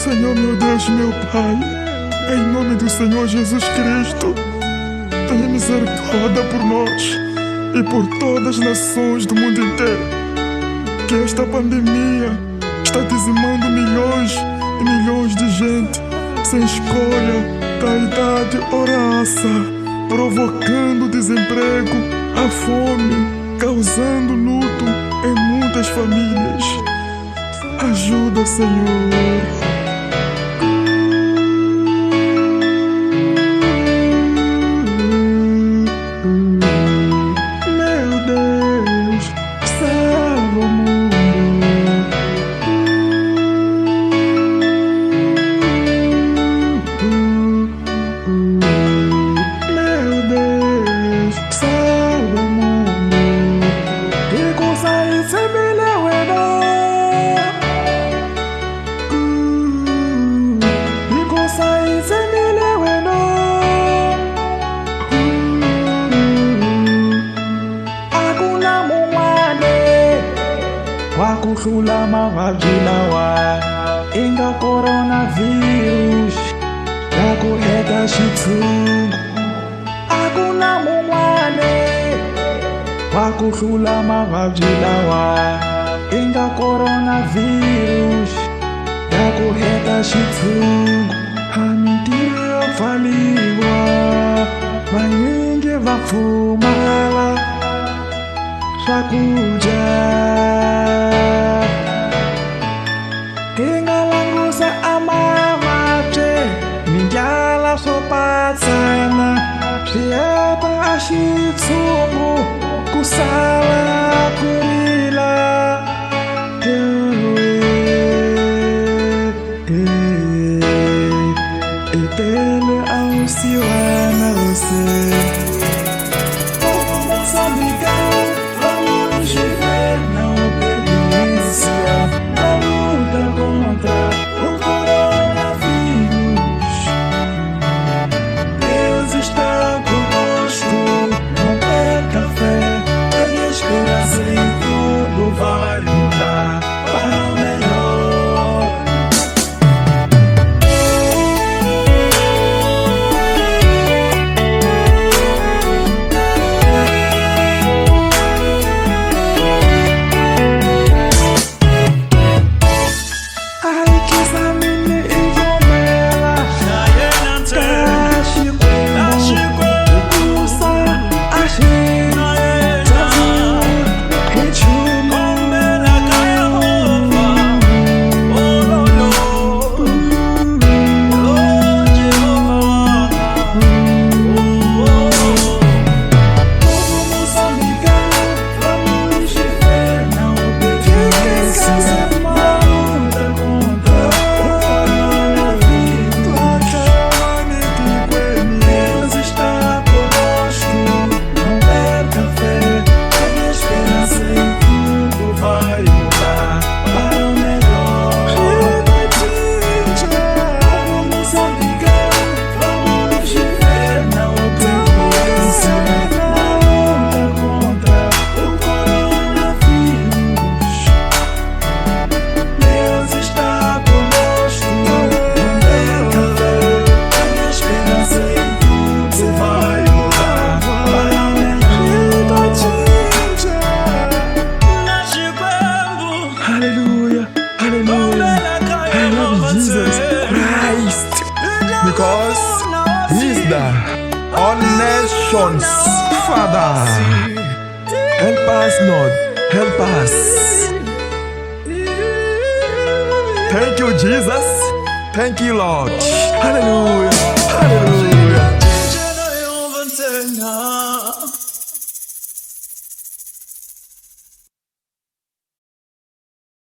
Senhor, meu Deus, meu Pai, em nome do Senhor Jesus Cristo, tenha misericórdia por nós e por todas as nações do mundo inteiro, que esta pandemia está dizimando milhões e milhões de gente sem escolha da idade ou raça, provocando desemprego, a fome, causando luto em muitas famílias. Ajuda, Senhor. Wakuhlula mavabyi lawa inga coronavirus yakuheta xitshungu. A ku na mun'wana wakuhlula mavabyi lawa inga coronavirus yakuheta xitshungu. A mintirho yo pfaliwa, vanyingi va pfumala swakudya. Tingalangusa amavabyi, mindlala swo patsana, swi heta a xitshungu ku sala ku rila. Etele a usiwana ose. Because He's the all nations Father. Help us, Lord. Help us. Thank you, Jesus. Thank you, Lord. Hallelujah. Hallelujah.